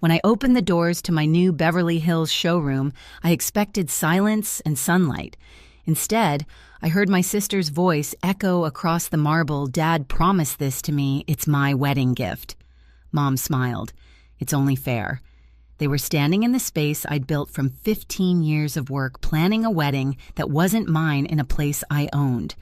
When I opened the doors to my new Beverly Hills showroom, I expected silence and sunlight. Instead, I heard my sister's voice echo across the marble, "Dad promised this to me, it's my wedding gift." Mom smiled. It's only fair. They were standing in the space I'd built from 15 years of work planning a wedding that wasn't mine in a place I owned.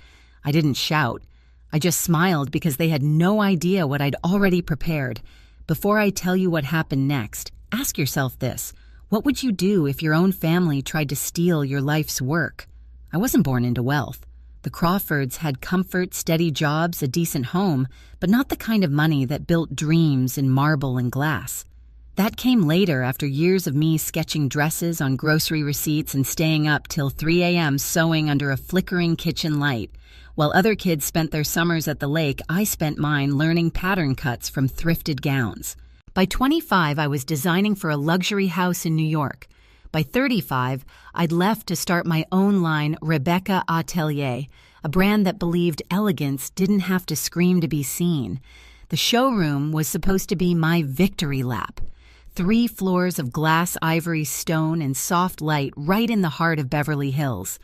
I didn't shout. I just smiled because they had no idea what I'd already prepared. Before I tell you what happened next, ask yourself this. What would you do if your own family tried to steal your life's work? I wasn't born into wealth. The Crawfords had comfort, steady jobs, a decent home, but not the kind of money that built dreams in marble and glass. That came later after years of me sketching dresses on grocery receipts and staying up till 3 a.m. sewing under a flickering kitchen light. While other kids spent their summers at the lake, I spent mine learning pattern cuts from thrifted gowns. By 25, I was designing for a luxury house in New York. By 35, I'd left to start my own line, Rebecca Atelier, a brand that believed elegance didn't have to scream to be seen. The showroom was supposed to be my victory lap. 3 floors of glass, ivory, stone, and soft light right in the heart of Beverly Hills.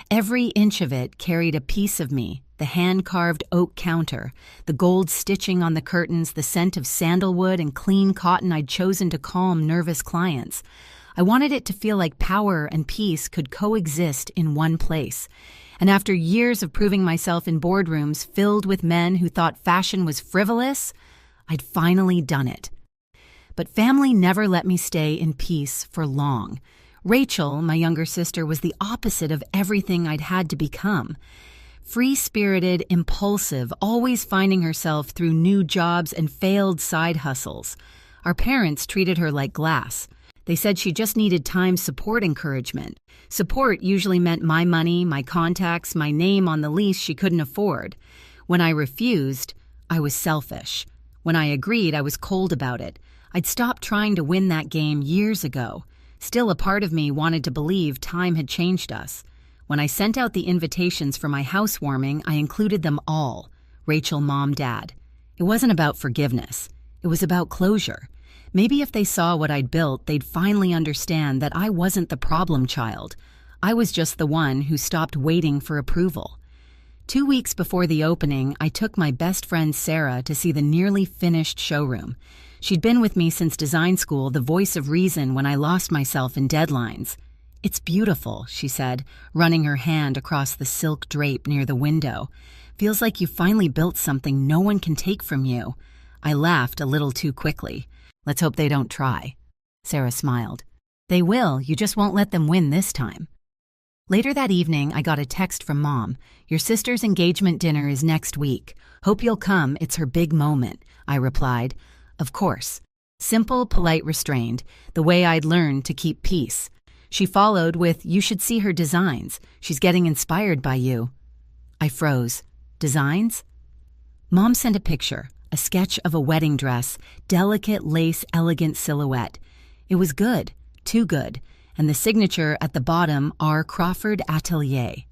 Every inch of it carried a piece of me, the hand-carved oak counter, the gold stitching on the curtains, the scent of sandalwood and clean cotton I'd chosen to calm nervous clients. I wanted it to feel like power and peace could coexist in one place. And after years of proving myself in boardrooms filled with men who thought fashion was frivolous, I'd finally done it. But family never let me stay in peace for long. Rachel, my younger sister, was the opposite of everything I'd had to become. Free-spirited, impulsive, always finding herself through new jobs and failed side hustles. Our parents treated her like glass. They said she just needed time, support, encouragement. Support usually meant my money, my contacts, my name on the lease she couldn't afford. When I refused, I was selfish. When I agreed, I was cold about it. I'd stopped trying to win that game years ago. Still, a part of me wanted to believe time had changed us. When I sent out the invitations for my housewarming, I included them all. Rachel, Mom, Dad. It wasn't about forgiveness. It was about closure. Maybe if they saw what I'd built, they'd finally understand that I wasn't the problem child. I was just the one who stopped waiting for approval. 2 weeks before the opening, I took my best friend Sarah to see the nearly finished showroom. She'd been with me since design school, the voice of reason when I lost myself in deadlines. "It's beautiful," she said, running her hand across the silk drape near the window. "Feels like you finally built something no one can take from you." I laughed a little too quickly. "Let's hope they don't try." Sarah smiled. "They will, you just won't let them win this time." Later that evening, I got a text from Mom. "Your sister's engagement dinner is next week. Hope you'll come, it's her big moment," I replied. Of course. Simple, polite, restrained, the way I'd learned to keep peace. She followed with, "You should see her designs. She's getting inspired by you." I froze. Designs? Mom sent a picture, a sketch of a wedding dress, delicate lace, elegant silhouette. It was good, too good, and the signature at the bottom, R. Crawford Atelier.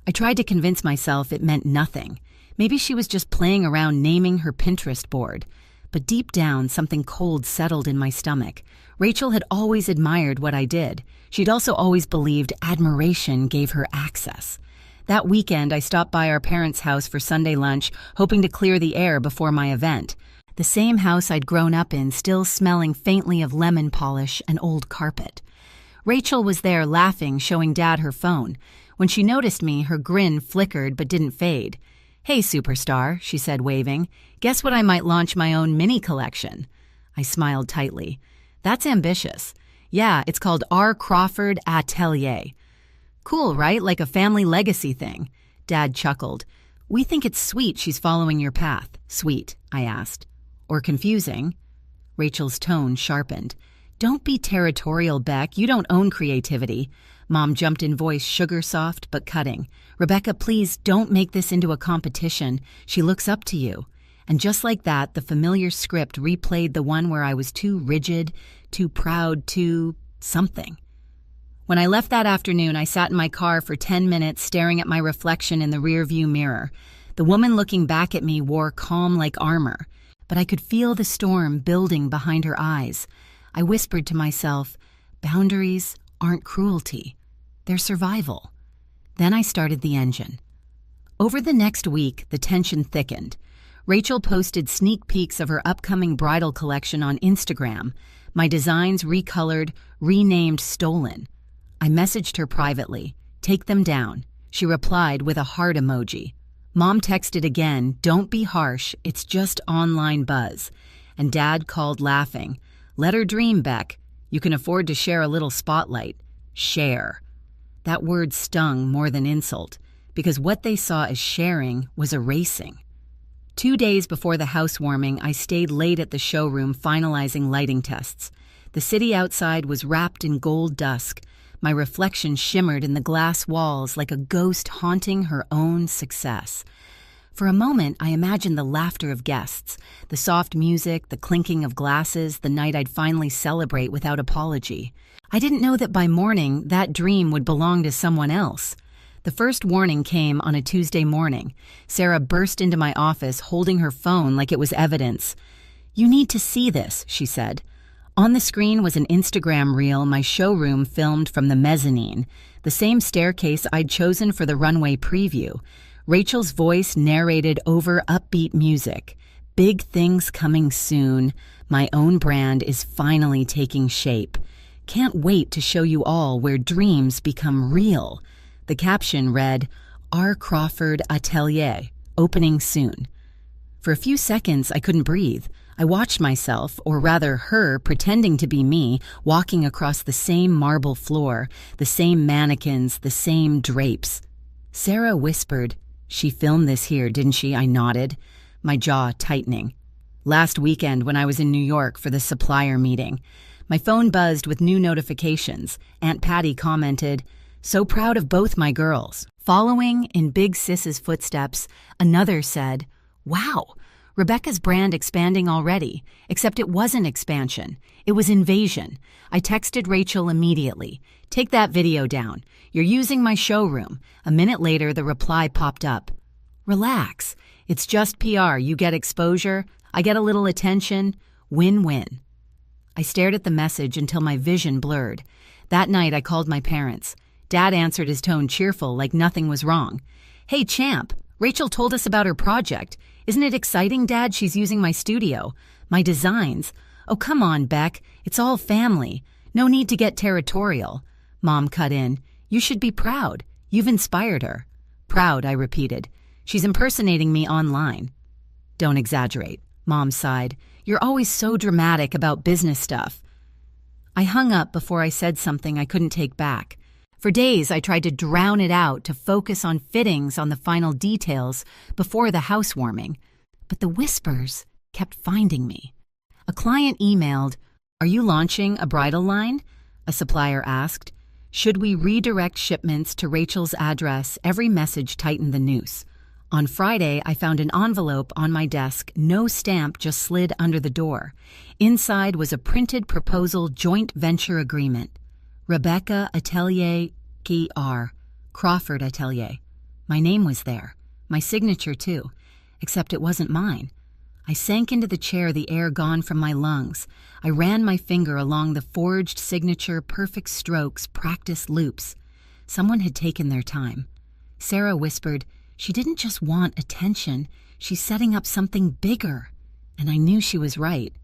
I tried to convince myself it meant nothing. Maybe she was just playing around naming her Pinterest board. But deep down, something cold settled in my stomach. Rachel had always admired what I did. She'd also always believed admiration gave her access. That weekend, I stopped by our parents' house for Sunday lunch, hoping to clear the air before my event. The same house I'd grown up in, still smelling faintly of lemon polish and old carpet. Rachel was there laughing, showing Dad her phone. When she noticed me, her grin flickered but didn't fade. "Hey, superstar," she said, waving. "Guess what I might launch my own mini collection?" I smiled tightly. "That's ambitious." "Yeah, it's called R. Crawford Atelier." "Cool, right? Like a family legacy thing." Dad chuckled. "We think it's sweet she's following your path." "Sweet?" I asked. "Or confusing?" Rachel's tone sharpened. "Don't be territorial, Beck. You don't own creativity." Mom jumped in, voice sugar soft but cutting. "Rebecca, please don't make this into a competition. She looks up to you." And just like that, the familiar script replayed the one where I was too rigid, too proud, too something. When I left that afternoon, I sat in my car for 10 minutes staring at my reflection in the rearview mirror. The woman looking back at me wore calm like armor, but I could feel the storm building behind her eyes. I whispered to myself, boundaries aren't cruelty, they're survival. Then I started the engine. Over the next week, the tension thickened. Rachel posted sneak peeks of her upcoming bridal collection on Instagram, my designs recolored, renamed stolen. I messaged her privately, take them down. She replied with a heart emoji. Mom texted again, don't be harsh, it's just online buzz. And Dad called laughing, let her dream, Beck. You can afford to share a little spotlight. Share. That word stung more than insult, because what they saw as sharing was erasing. 2 days before the housewarming, I stayed late at the showroom finalizing lighting tests. The city outside was wrapped in gold dusk. My reflection shimmered in the glass walls like a ghost haunting her own success. For a moment, I imagined the laughter of guests, the soft music, the clinking of glasses, the night I'd finally celebrate without apology. I didn't know that by morning, that dream would belong to someone else. The first warning came on a Tuesday morning. Sarah burst into my office holding her phone like it was evidence. You need to see this, she said. On the screen was an Instagram reel my showroom filmed from the mezzanine, the same staircase I'd chosen for the runway preview. Rachel's voice narrated over upbeat music. Big things coming soon. My own brand is finally taking shape. Can't wait to show you all where dreams become real. The caption read, R. Crawford Atelier, opening soon. For a few seconds, I couldn't breathe. I watched myself, or rather her, pretending to be me, walking across the same marble floor, the same mannequins, the same drapes. Sarah whispered, she filmed this here, didn't she? I nodded, my jaw tightening. Last weekend when I was in New York for the supplier meeting. My phone buzzed with new notifications. Aunt Patty commented, so proud of both my girls. Following in Big Sis's footsteps, another said, wow, Rebecca's brand expanding already, except it wasn't expansion. It was invasion. I texted Rachel immediately. Take that video down. You're using my showroom. A minute later, the reply popped up. Relax. It's just PR. You get exposure. I get a little attention. Win-win. I stared at the message until my vision blurred. That night, I called my parents. Dad answered his tone cheerful, like nothing was wrong. Hey, champ, Rachel told us about her project. Isn't it exciting, Dad? She's using my studio. My designs. Oh, come on, Beck. It's all family. No need to get territorial. Mom cut in. You should be proud. You've inspired her. Proud, I repeated. She's impersonating me online. Don't exaggerate. Mom sighed. You're always so dramatic about business stuff. I hung up before I said something I couldn't take back. For days, I tried to drown it out to focus on fittings on the final details before the housewarming. But the whispers kept finding me. A client emailed, "Are you launching a bridal line?" A supplier asked. Should we redirect shipments to Rachel's address? Every message tightened the noose. On Friday, I found an envelope on my desk, no stamp just slid under the door. Inside was a printed proposal joint venture agreement. Rebecca Atelier K.R. Crawford Atelier. My name was there. My signature, too. Except it wasn't mine. I sank into the chair, the air gone from my lungs. I ran my finger along the forged signature, perfect strokes, practiced loops. Someone had taken their time. Sarah whispered, she didn't just want attention. She's setting up something bigger. And I knew she was right.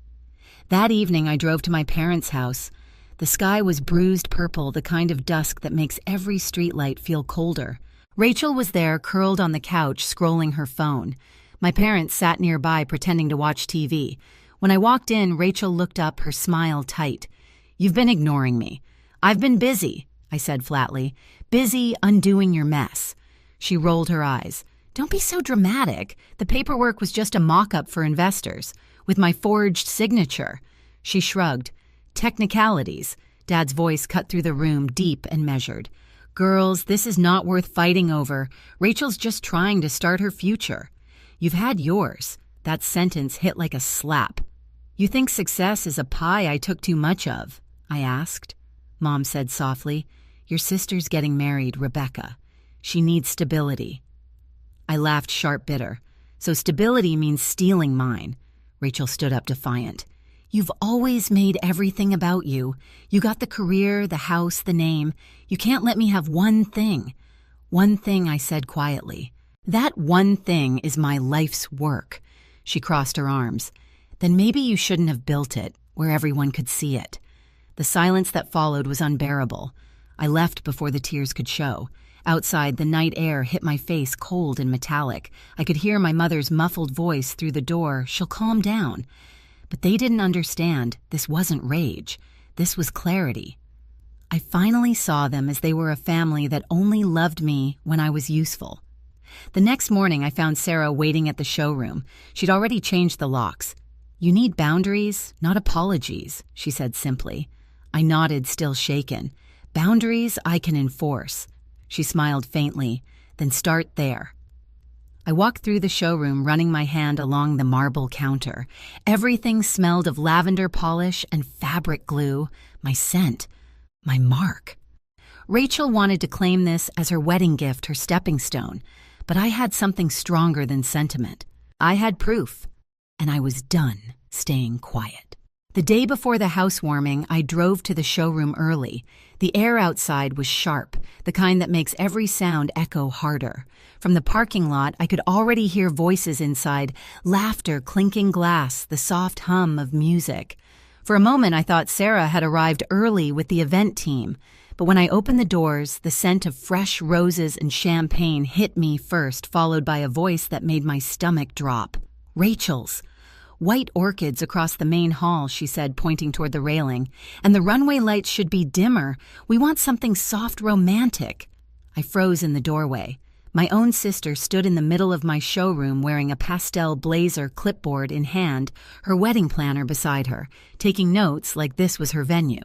That evening, I drove to my parents' house. The sky was bruised purple, the kind of dusk that makes every streetlight feel colder. Rachel was there, curled on the couch, scrolling her phone. My parents sat nearby, pretending to watch TV. When I walked in, Rachel looked up, her smile tight. You've been ignoring me. I've been busy, I said flatly. Busy undoing your mess. She rolled her eyes. Don't be so dramatic. The paperwork was just a mock-up for investors, with my forged signature. She shrugged. Technicalities. Dad's voice cut through the room, deep and measured. Girls, this is not worth fighting over. Rachel's just trying to start her future. You've had yours. That sentence hit like a slap. You think success is a pie I took too much of? I asked. Mom said softly, your sister's getting married, Rebecca. She needs stability. I laughed sharp bitter. So stability means stealing mine. Rachel stood up defiant. You've always made everything about you. You got the career, the house, the name. You can't let me have one thing. One thing, I said quietly. That one thing is my life's work. She crossed her arms. Then maybe you shouldn't have built it, where everyone could see it. The silence that followed was unbearable. I left before the tears could show. Outside, the night air hit my face cold and metallic. I could hear my mother's muffled voice through the door. She'll calm down. But they didn't understand. This wasn't rage. This was clarity. I finally saw them as they were a family that only loved me when I was useful. The next morning, I found Sarah waiting at the showroom. She'd already changed the locks. "You need boundaries, not apologies," she said simply. I nodded, still shaken. "Boundaries I can enforce." She smiled faintly. "Then start there." I walked through the showroom, running my hand along the marble counter. Everything smelled of lavender polish and fabric glue, my scent, my mark. Rachel wanted to claim this as her wedding gift, her stepping stone, but I had something stronger than sentiment. I had proof, and I was done staying quiet. The day before the housewarming, I drove to the showroom early. The air outside was sharp, the kind that makes every sound echo harder. From the parking lot, I could already hear voices inside, laughter, clinking glass, the soft hum of music. For a moment, I thought Sarah had arrived early with the event team. But when I opened the doors, the scent of fresh roses and champagne hit me first, followed by a voice that made my stomach drop. Rachel's. "White orchids across the main hall," she said, pointing toward the railing. "And the runway lights should be dimmer. We want something soft, romantic." I froze in the doorway. My own sister stood in the middle of my showroom wearing a pastel blazer, clipboard in hand, her wedding planner beside her, taking notes like this was her venue.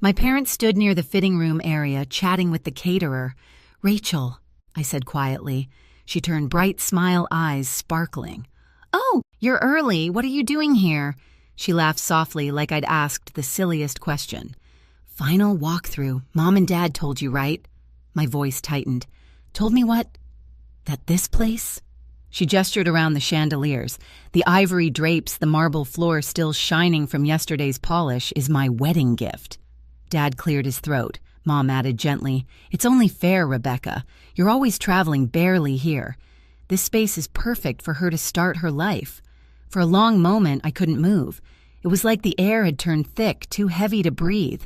My parents stood near the fitting room area, chatting with the caterer. "Rachel," I said quietly. She turned bright smile eyes sparkling. "Oh, you're early. What are you doing here?" She laughed softly like I'd asked the silliest question. "Final walkthrough. Mom and Dad told you, right?" My voice tightened. "Told me what? That this place?" She gestured around the chandeliers. "The ivory drapes, the marble floor still shining from yesterday's polish is my wedding gift." Dad cleared his throat. Mom added gently, "It's only fair, Rebecca. You're always traveling barely here. This space is perfect for her to start her life." For a long moment, I couldn't move. It was like the air had turned thick, too heavy to breathe.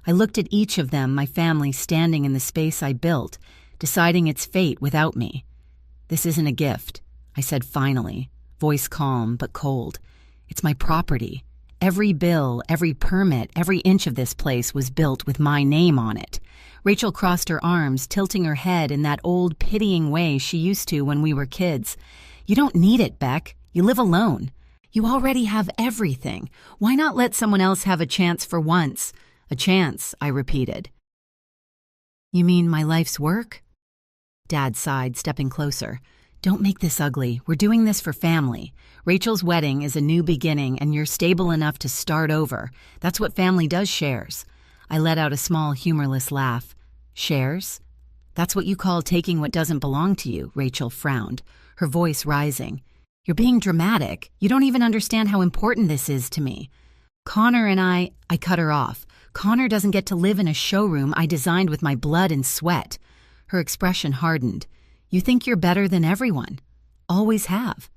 I looked at each of them, my family standing in the space I built, deciding its fate without me. "This isn't a gift," I said finally, voice calm but cold. "It's my property. Every bill, every permit, every inch of this place was built with my name on it." Rachel crossed her arms, tilting her head in that old pitying way she used to when we were kids. "You don't need it, Beck. You live alone. You already have everything. Why not let someone else have a chance for once?" "A chance," I repeated. "You mean my life's work?" Dad sighed, stepping closer. "Don't make this ugly. We're doing this for family. Rachel's wedding is a new beginning, and you're stable enough to start over. That's what family does, shares." I let out a small, humorless laugh. "Shares? That's what you call taking what doesn't belong to you," Rachel frowned, her voice rising. "You're being dramatic. You don't even understand how important this is to me. Connor and I cut her off. "Connor doesn't get to live in a showroom I designed with my blood and sweat." Her expression hardened. "You think you're better than everyone. Always have."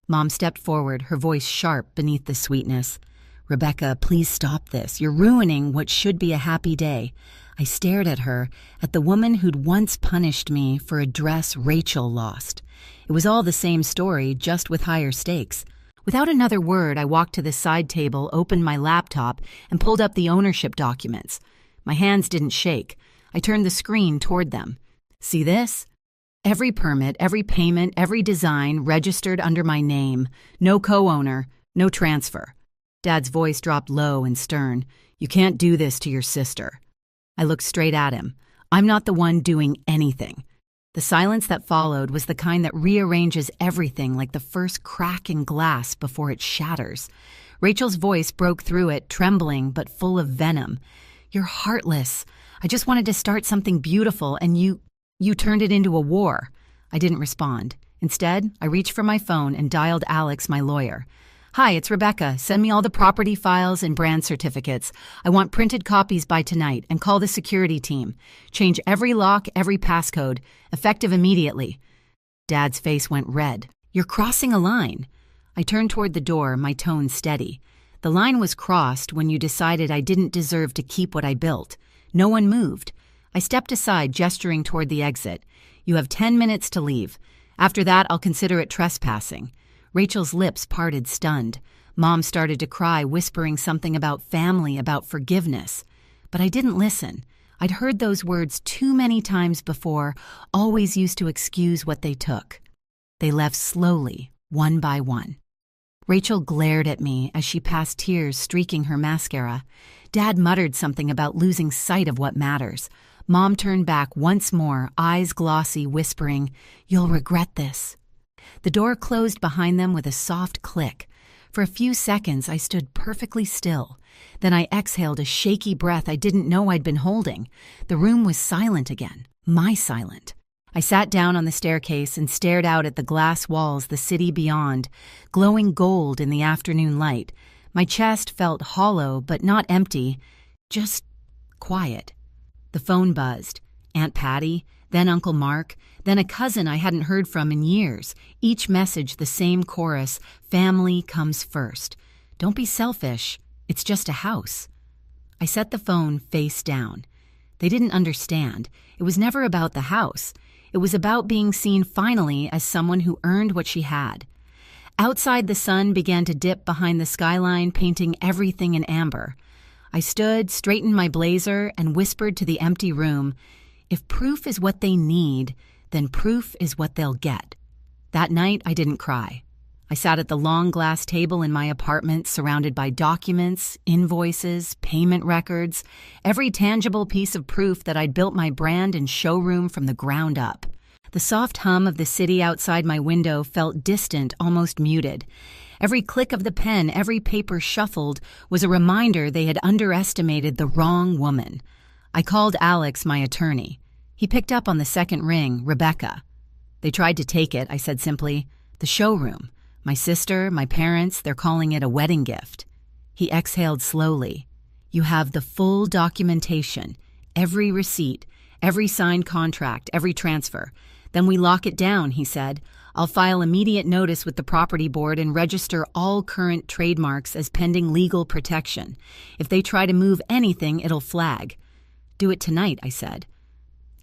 Mom stepped forward, her voice sharp beneath the sweetness. "Rebecca, please stop this. You're ruining what should be a happy day." I stared at her, at the woman who'd once punished me for a dress Rachel lost. It was all the same story, just with higher stakes. Without another word, I walked to the side table, opened my laptop, and pulled up the ownership documents. My hands didn't shake. I turned the screen toward them. "See this? Every permit, every payment, every design registered under my name. No co-owner, no transfer." Dad's voice dropped low and stern. "You can't do this to your sister." I looked straight at him. "I'm not the one doing anything." The silence that followed was the kind that rearranges everything like the first crack in glass before it shatters. Rachel's voice broke through it, trembling but full of venom. "You're heartless. I just wanted to start something beautiful, and you turned it into a war." I didn't respond. Instead, I reached for my phone and dialed Alex, my lawyer. Hi, it's Rebecca. Send me all the property files and brand certificates. I want printed copies by tonight, and call the security team. Change every lock, every passcode. Effective immediately. Dad's face went red. You're crossing a line. I turned toward the door, my tone steady. The line was crossed when you decided I didn't deserve to keep what I built. No one moved. I stepped aside, gesturing toward the exit. You have 10 minutes to leave. After that, I'll consider it trespassing. Rachel's lips parted, stunned. Mom started to cry, whispering something about family, about forgiveness. But I didn't listen. I'd heard those words too many times before, always used to excuse what they took. They left slowly, one by one. Rachel glared at me as she passed tears streaking her mascara. Dad muttered something about losing sight of what matters. Mom turned back once more, eyes glossy, whispering, "You'll regret this." The door closed behind them with a soft click. For a few seconds, I stood perfectly still. Then I exhaled a shaky breath I didn't know I'd been holding. The room was silent again, my silent. I sat down on the staircase and stared out at the glass walls, the city beyond, glowing gold in the afternoon light. My chest felt hollow, but not empty, just quiet. The phone buzzed. Aunt Patty, then Uncle Mark, then a cousin I hadn't heard from in years. Each message the same chorus, family comes first. Don't be selfish. It's just a house. I set the phone face down. They didn't understand. It was never about the house. It was about being seen finally as someone who earned what she had. Outside, the sun began to dip behind the skyline, painting everything in amber. I stood, straightened my blazer, and whispered to the empty room, "If proof is what they need, then proof is what they'll get." That night, I didn't cry. I sat at the long glass table in my apartment, surrounded by documents, invoices, payment records, every tangible piece of proof that I'd built my brand and showroom from the ground up. The soft hum of the city outside my window felt distant, almost muted. Every click of the pen, every paper shuffled, was a reminder they had underestimated the wrong woman. I called Alex, my attorney. He picked up on the second ring, Rebecca. "They tried to take it," I said simply. "The showroom. My sister, my parents, they're calling it a wedding gift." He exhaled slowly. "You have the full documentation, every receipt, every signed contract, every transfer. Then we lock it down," he said. "I'll file immediate notice with the property board and register all current trademarks as pending legal protection. If they try to move anything, it'll flag." "Do it tonight," I said.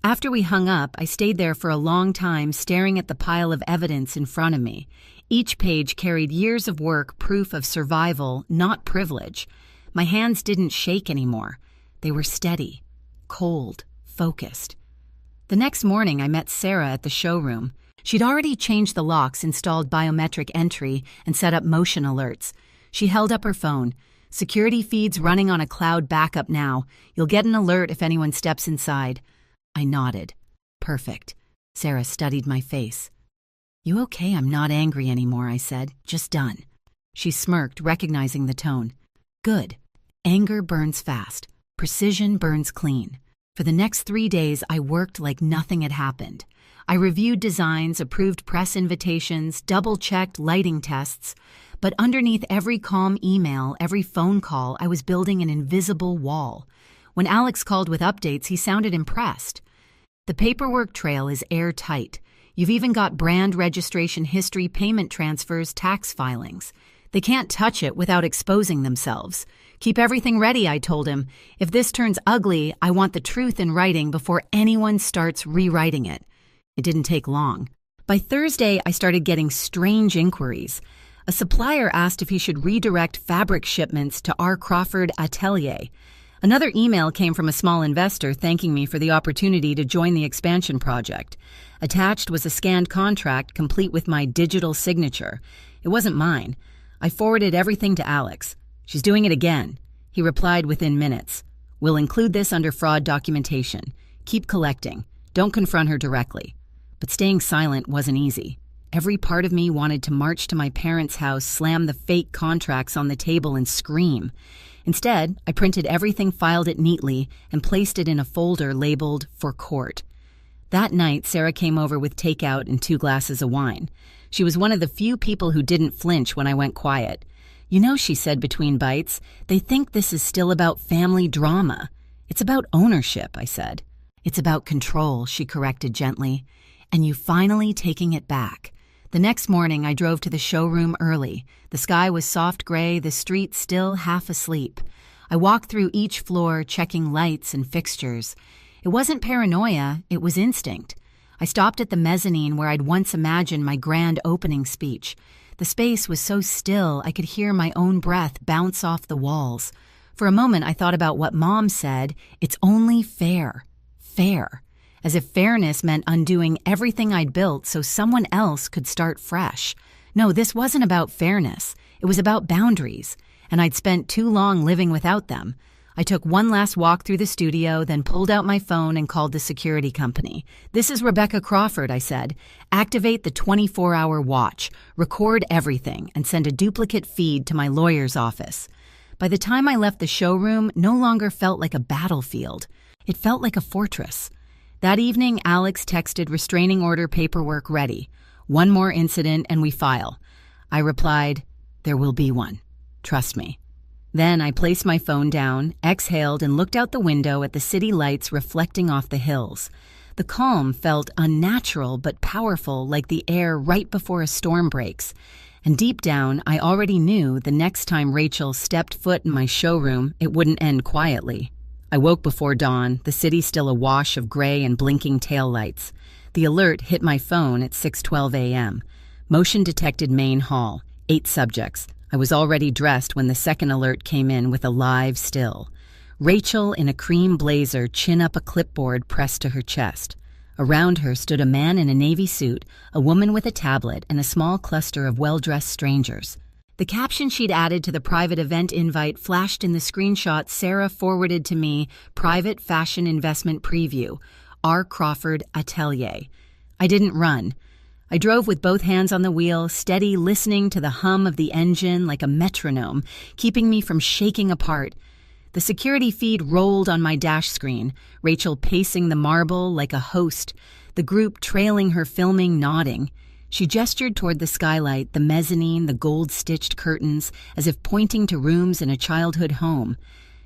After we hung up, I stayed there for a long time, staring at the pile of evidence in front of me. Each page carried years of work, proof of survival, not privilege. My hands didn't shake anymore. They were steady, cold, focused. The next morning, I met Sarah at the showroom. She'd already changed the locks, installed biometric entry, and set up motion alerts. She held up her phone. "Security feeds running on a cloud backup now. You'll get an alert if anyone steps inside." I nodded. "Perfect." Sarah studied my face. "You okay? I'm not angry anymore," I said. "Just done." She smirked, recognizing the tone. "Good. Anger burns fast. Precision burns clean." For the next 3 days, I worked like nothing had happened. I reviewed designs, approved press invitations, double-checked lighting tests. But underneath every calm email, every phone call, I was building an invisible wall. When Alex called with updates, he sounded impressed. "The paperwork trail is airtight. You've even got brand registration history, payment transfers, tax filings. They can't touch it without exposing themselves. Keep everything ready," I told him. "If this turns ugly, I want the truth in writing before anyone starts rewriting it." It didn't take long. By Thursday, I started getting strange inquiries. A supplier asked if he should redirect fabric shipments to our Crawford atelier. Another email came from a small investor thanking me for the opportunity to join the expansion project. Attached was a scanned contract complete with my digital signature. It wasn't mine. I forwarded everything to Alex. "She's doing it again." He replied within minutes. "We'll include this under fraud documentation. Keep collecting. Don't confront her directly." But staying silent wasn't easy. Every part of me wanted to march to my parents' house, slam the fake contracts on the table, and scream. Instead, I printed everything, filed it neatly, and placed it in a folder labeled "For Court." That night, Sarah came over with takeout and 2 glasses of wine. She was one of the few people who didn't flinch when I went quiet. You know, she said between bites, they think this is still about family drama. It's about ownership, I said. It's about control, she corrected gently. And you finally taking it back. The next morning, I drove to the showroom early. The sky was soft gray, the street still half asleep. I walked through each floor, checking lights and fixtures. It wasn't paranoia, it was instinct. I stopped at the mezzanine where I'd once imagined my grand opening speech. The space was so still I could hear my own breath bounce off the walls. For a moment I thought about what Mom said, it's only fair. Fair. As if fairness meant undoing everything I'd built so someone else could start fresh. No, this wasn't about fairness. It was about boundaries, and I'd spent too long living without them. I took one last walk through the studio, then pulled out my phone and called the security company. "This is Rebecca Crawford," I said. "Activate the 24-hour watch, record everything, and send a duplicate feed to my lawyer's office." By the time I left the showroom, no longer felt like a battlefield. It felt like a fortress. That evening, Alex texted restraining order paperwork ready. "One more incident and we file." I replied, "There will be one. Trust me." Then I placed my phone down, exhaled, and looked out the window at the city lights reflecting off the hills. The calm felt unnatural but powerful, like the air right before a storm breaks. And deep down, I already knew the next time Rachel stepped foot in my showroom, it wouldn't end quietly. I woke before dawn, the city still awash of gray and blinking taillights. The alert hit my phone at 6:12 a.m. Motion detected main hall, 8 subjects. I was already dressed when the second alert came in with a live still. Rachel in a cream blazer, chin up, a clipboard pressed to her chest. Around her stood a man in a navy suit, a woman with a tablet, and a small cluster of well-dressed strangers. The caption she'd added to the private event invite flashed in the screenshot Sarah forwarded to me, "Private Fashion Investment Preview, R. Crawford Atelier." I didn't run. I drove with both hands on the wheel, steady, listening to the hum of the engine like a metronome, keeping me from shaking apart. The security feed rolled on my dash screen, Rachel pacing the marble like a host, the group trailing her filming, nodding. She gestured toward the skylight, the mezzanine, the gold-stitched curtains, as if pointing to rooms in a childhood home.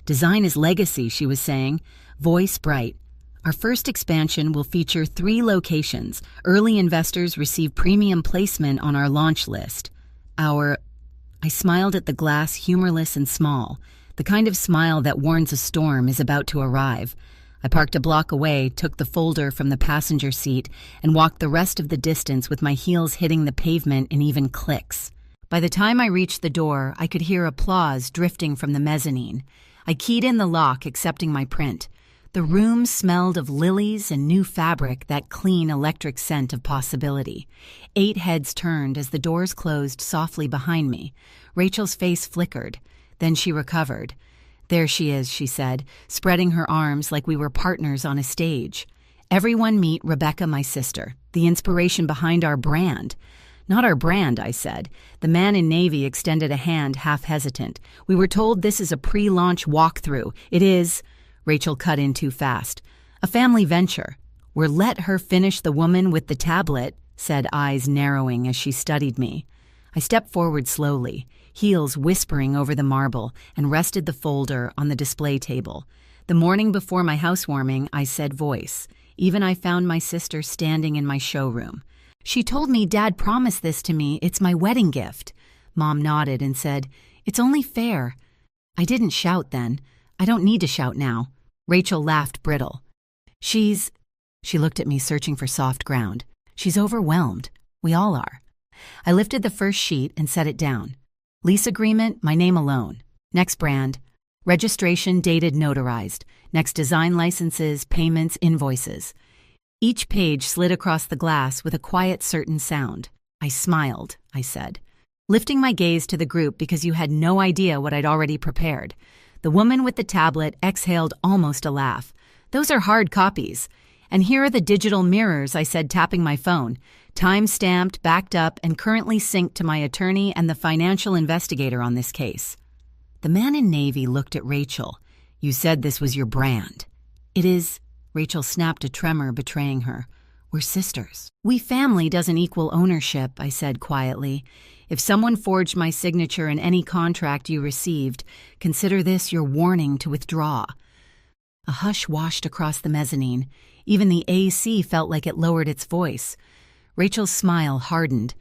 "Design is legacy," she was saying, voice bright. "Our first expansion will feature 3 locations. Early investors receive premium placement on our launch list. I smiled at the glass, humorless and small, the kind of smile that warns a storm is about to arrive. I parked a block away, took the folder from the passenger seat, and walked the rest of the distance with my heels hitting the pavement in even clicks. By the time I reached the door, I could hear applause drifting from the mezzanine. I keyed in the lock, accepting my print. The room smelled of lilies and new fabric, that clean electric scent of possibility. 8 heads turned as the doors closed softly behind me. Rachel's face flickered. Then she recovered. "There she is," she said, spreading her arms like we were partners on a stage. "Everyone meet Rebecca, my sister, the inspiration behind our brand." "Not our brand," I said. The man in navy extended a hand, half hesitant. "We were told this is a pre-launch walkthrough. It is—" Rachel cut in too fast. "A family venture." Let her finish," the woman with the tablet said, eyes narrowing as she studied me. I stepped forward slowly, heels whispering over the marble, and rested the folder on the display table. The morning before my housewarming, I said voice. Even I found my sister standing in my showroom. "She told me Dad promised this to me. It's my wedding gift." Mom nodded and said, "It's only fair." I didn't shout then. I don't need to shout now. Rachel laughed brittle. She looked at me, searching for soft ground. "She's overwhelmed. We all are." I lifted the first sheet and set it down. Lease agreement, my name alone. Next brand. Registration dated notarized. Next design licenses, payments, invoices. Each page slid across the glass with a quiet, certain sound. "I smiled," I said, lifting my gaze to the group because you had no idea what I'd already prepared. The woman with the tablet exhaled almost a laugh. "Those are hard copies. And here are the digital mirrors," I said, tapping my phone. "Time-stamped, backed up, and currently synced to my attorney and the financial investigator on this case." The man in navy looked at Rachel. "You said this was your brand." "It is." Rachel snapped, a tremor betraying her. "We're sisters." "We family doesn't equal ownership," I said quietly. If someone forged my signature in any contract you received, consider this your warning to withdraw." A hush washed across the mezzanine. Even the AC felt like it lowered its voice. Rachel's smile hardened.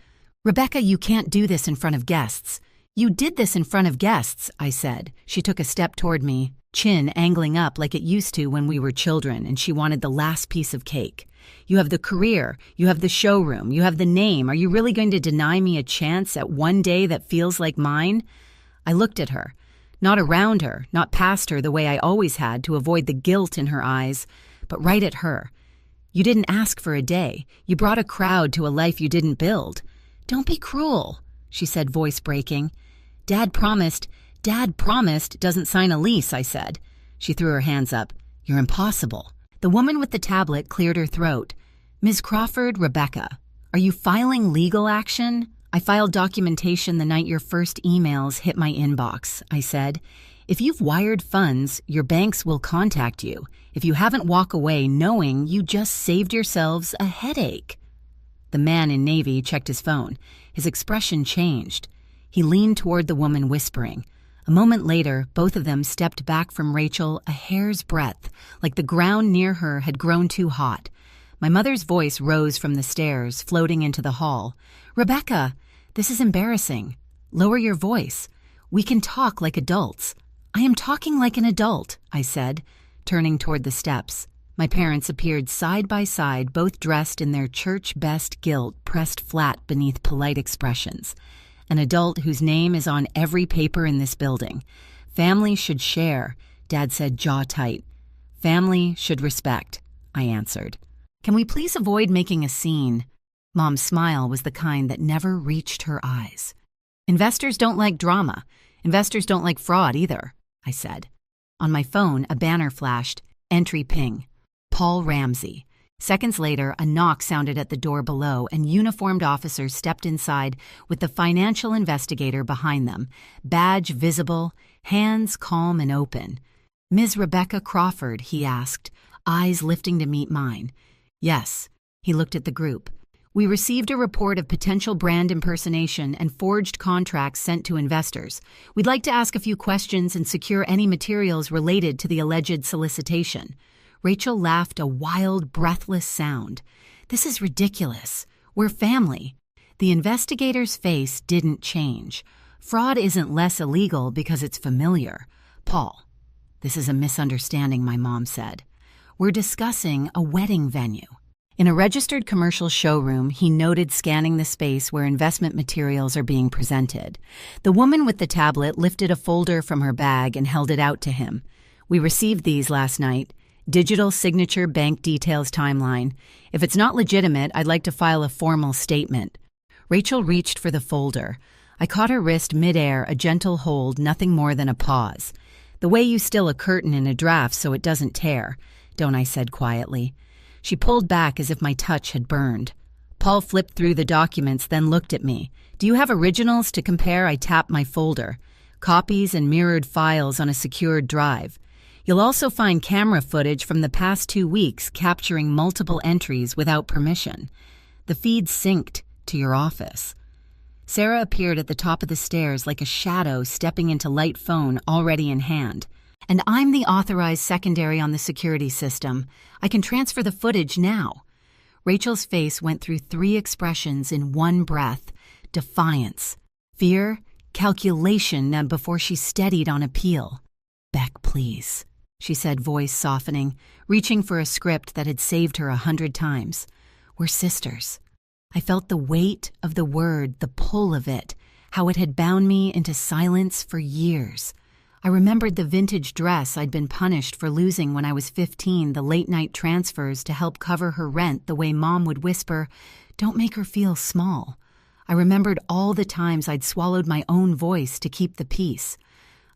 "Rebecca, you can't do this in front of guests." "You did this in front of guests," I said. She took a step toward me, chin angling up like it used to when we were children, and she wanted the last piece of cake. "You have the career, you have the showroom, you have the name. Are you really going to deny me a chance at one day that feels like mine?" I looked at her. Not around her, not past her the way I always had to avoid the guilt in her eyes, but right at her. "You didn't ask for a day. You brought a crowd to a life you didn't build." "Don't be cruel," she said, voice breaking. Dad promised doesn't sign a lease," I said. She threw her hands up. "You're impossible." The woman with the tablet cleared her throat. "Ms. Crawford, Rebecca, are you filing legal action?" "I filed documentation the night your first emails hit my inbox," I said. "If you've wired funds, your banks will contact you. If you haven't, walk away knowing you just saved yourselves a headache." The man in navy checked his phone. His expression changed. He leaned toward the woman, whispering. A moment later, both of them stepped back from Rachel a hair's breadth, like the ground near her had grown too hot. My mother's voice rose from the stairs, floating into the hall. "Rebecca, this is embarrassing. Lower your voice. We can talk like adults." "I am talking like an adult," I said, turning toward the steps. My parents appeared side by side, both dressed in their church-best gilt pressed flat beneath polite expressions. An adult whose name is on every paper in this building. "Family should share," Dad said, jaw tight. "Family should respect," I answered. "Can we please avoid making a scene?" Mom's smile was the kind that never reached her eyes. "Investors don't like drama. Investors don't like fraud either," I said. On my phone, a banner flashed. Entry ping. Paul Ramsey. Seconds later, a knock sounded at the door below, and uniformed officers stepped inside with the financial investigator behind them, badge visible, hands calm and open. "Ms. Rebecca Crawford," he asked, eyes lifting to meet mine. "Yes." He looked at the group. "We received a report of potential brand impersonation and forged contracts sent to investors. We'd like to ask a few questions and secure any materials related to the alleged solicitation." Rachel laughed a wild, breathless sound. "This is ridiculous. We're family." The investigator's face didn't change. Fraud isn't less illegal because it's familiar. "Paul, this is a misunderstanding," my mom said. "We're discussing a wedding venue." In a registered commercial showroom, he noted, scanning the space where investment materials are being presented. The woman with the tablet lifted a folder from her bag and held it out to him. "We received these last night. Digital signature bank details timeline. If it's not legitimate, I'd like to file a formal statement." Rachel reached for the folder. I caught her wrist midair, a gentle hold, nothing more than a pause. "The way you still a curtain in a draft so it doesn't tear," don't I said quietly. She pulled back as if my touch had burned. Paul flipped through the documents, then looked at me. "Do you have originals to compare?" I tapped my folder. "Copies and mirrored files on a secured drive. You'll also find camera footage from the past 2 weeks capturing multiple entries without permission. The feed synced to your office." Sarah appeared at the top of the stairs like a shadow stepping into light phone already in hand. "And I'm the authorized secondary on the security system. I can transfer the footage now." Rachel's face went through 3 expressions in one breath: defiance, fear, calculation, before she steadied on appeal. "Beck, please," she said, voice softening, reaching for a script that had saved her 100 times. "We're sisters." I felt the weight of the word, the pull of it, how it had bound me into silence for years. I remembered the vintage dress I'd been punished for losing when I was 15, the late-night transfers to help cover her rent, the way Mom would whisper, "Don't make her feel small." I remembered all the times I'd swallowed my own voice to keep the peace.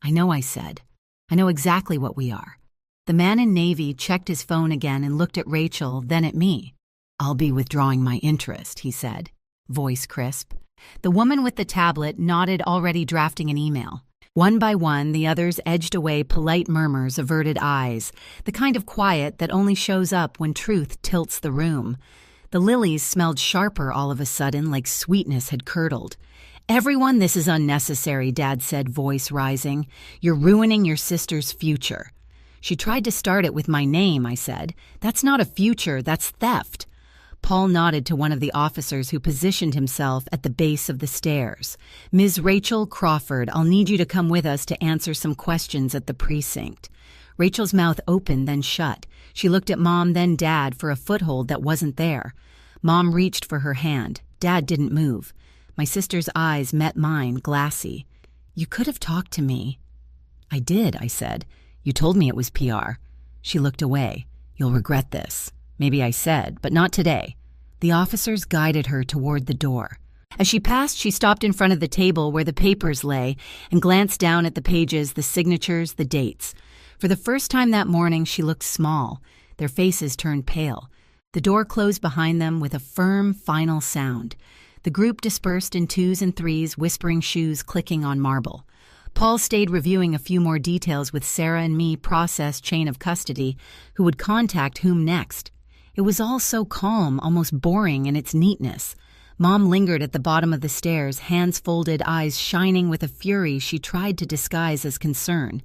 "I know," I said. "I know exactly what we are." The man in navy checked his phone again and looked at Rachel, then at me. "I'll be withdrawing my interest," he said, voice crisp. The woman with the tablet nodded, already drafting an email. One by one, the others edged away, polite murmurs, averted eyes, the kind of quiet that only shows up when truth tilts the room. The lilies smelled sharper all of a sudden, like sweetness had curdled. Everyone, this is unnecessary, Dad said, voice rising. You're ruining your sister's future. She tried to start it with my name, I said. That's not a future, that's theft. Paul nodded to one of the officers who positioned himself at the base of the stairs. Ms. Rachel Crawford, I'll need you to come with us to answer some questions at the precinct. Rachel's mouth opened, then shut. She looked at Mom, then Dad, for a foothold that wasn't there. Mom reached for her hand. Dad didn't move. My sister's eyes met mine, glassy. You could have talked to me. I did, I said. You told me it was PR. She looked away. You'll regret this. Maybe I said, but not today. The officers guided her toward the door. As she passed, she stopped in front of the table where the papers lay and glanced down at the pages, the signatures, the dates. For the first time that morning, she looked small. Their faces turned pale. The door closed behind them with a firm, final sound. The group dispersed in twos and threes, whispering shoes clicking on marble. Paul stayed reviewing a few more details with Sarah and me, process chain of custody, who would contact whom next. It was all so calm, almost boring in its neatness. Mom lingered at the bottom of the stairs, hands folded, eyes shining with a fury she tried to disguise as concern.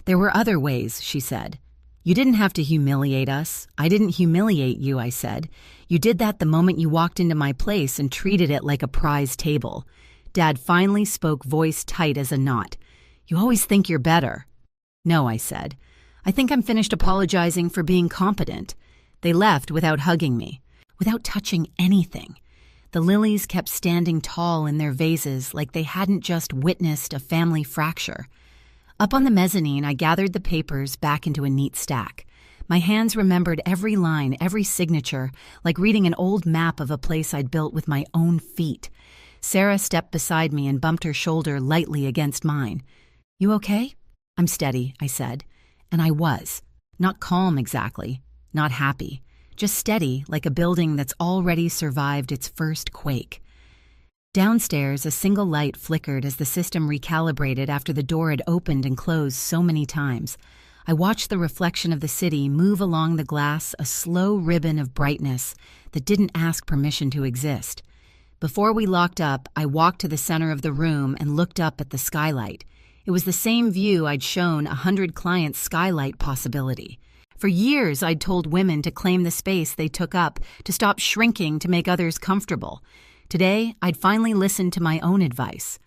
There were other ways, she said. You didn't have to humiliate us. I didn't humiliate you, I said. You did that the moment you walked into my place and treated it like a prize table. Dad finally spoke, voice tight as a knot. You always think you're better. No, I said. I think I'm finished apologizing for being competent. They left without hugging me, without touching anything. The lilies kept standing tall in their vases like they hadn't just witnessed a family fracture. Up on the mezzanine, I gathered the papers back into a neat stack. My hands remembered every line, every signature, like reading an old map of a place I'd built with my own feet. Sarah stepped beside me and bumped her shoulder lightly against mine. You okay? I'm steady, I said. And I was. Not calm exactly, not happy. Just steady, like a building that's already survived its first quake. Downstairs, a single light flickered as the system recalibrated after the door had opened and closed so many times. I watched the reflection of the city move along the glass, a slow ribbon of brightness that didn't ask permission to exist. Before we locked up, I walked to the center of the room and looked up at the skylight. It was the same view I'd shown 100 clients' skylight possibility. For years, I'd told women to claim the space they took up, to stop shrinking to make others comfortable. Today, I'd finally listened to my own advice.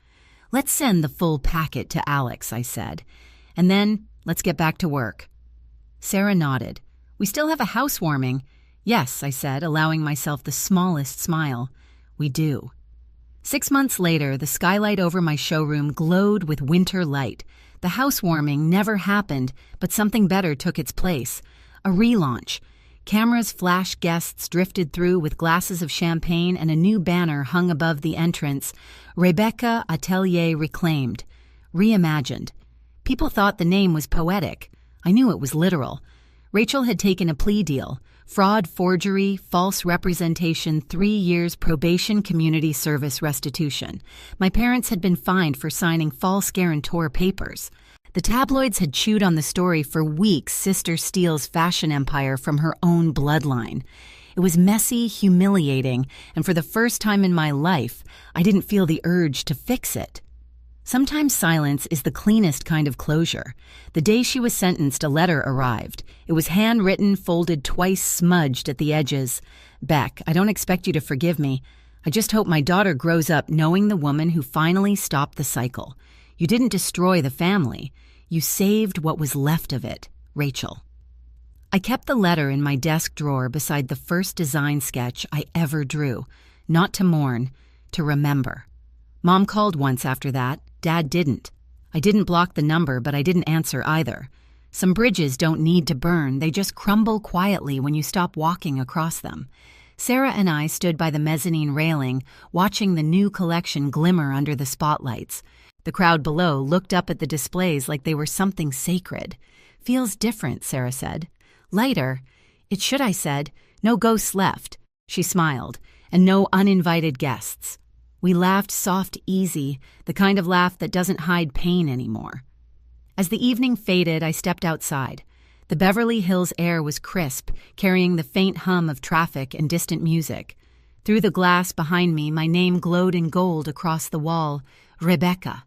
Let's send the full packet to Alex, I said. And then, let's get back to work. Sarah nodded. We still have a housewarming. Yes, I said, allowing myself the smallest smile. We do. 6 months later, the skylight over my showroom glowed with winter light. The housewarming never happened, but something better took its place. A relaunch. Cameras flashed, guests drifted through with glasses of champagne, and a new banner hung above the entrance. Rebecca Atelier Reclaimed. Reimagined. People thought the name was poetic. I knew it was literal. Rachel had taken a plea deal. Fraud, forgery, false representation, 3 years probation, community service restitution. My parents had been fined for signing false guarantor papers. The tabloids had chewed on the story for weeks. Sister steals fashion empire from her own bloodline. It was messy, humiliating, and for the first time in my life, I didn't feel the urge to fix it. Sometimes silence is the cleanest kind of closure. The day she was sentenced, a letter arrived. It was handwritten, folded twice, smudged at the edges. Beck, I don't expect you to forgive me. I just hope my daughter grows up knowing the woman who finally stopped the cycle. You didn't destroy the family. You saved what was left of it, Rachel. I kept the letter in my desk drawer beside the first design sketch I ever drew. Not to mourn, to remember. Mom called once after that. Dad didn't. I didn't block the number, but I didn't answer either. Some bridges don't need to burn. They just crumble quietly when you stop walking across them. Sarah and I stood by the mezzanine railing, watching the new collection glimmer under the spotlights. The crowd below looked up at the displays like they were something sacred. Feels different, Sarah said. Lighter. It should, I said. No ghosts left. She smiled. And no uninvited guests. We laughed soft, easy, the kind of laugh that doesn't hide pain anymore. As the evening faded, I stepped outside. The Beverly Hills air was crisp, carrying the faint hum of traffic and distant music. Through the glass behind me, my name glowed in gold across the wall. Rebecca.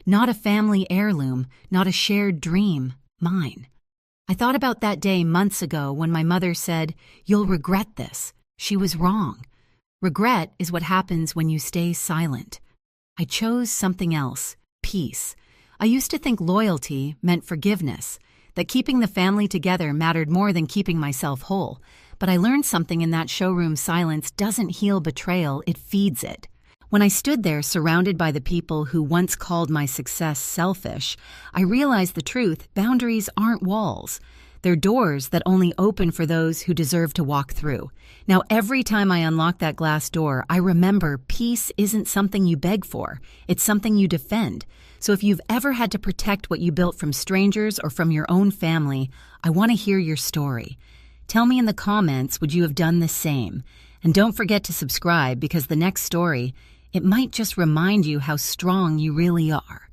Not a family heirloom, not a shared dream, mine. I thought about that day months ago when my mother said, "You'll regret this." She was wrong. Regret is what happens when you stay silent. I chose something else, peace. I used to think loyalty meant forgiveness, that keeping the family together mattered more than keeping myself whole. But I learned something in that showroom silence doesn't heal betrayal, it feeds it. When I stood there surrounded by the people who once called my success selfish, I realized the truth: boundaries aren't walls. They're doors that only open for those who deserve to walk through. Now, every time I unlock that glass door, I remember peace isn't something you beg for. It's something you defend. So if you've ever had to protect what you built from strangers or from your own family, I want to hear your story. Tell me in the comments, would you have done the same? And don't forget to subscribe, because the next story, it might just remind you how strong you really are.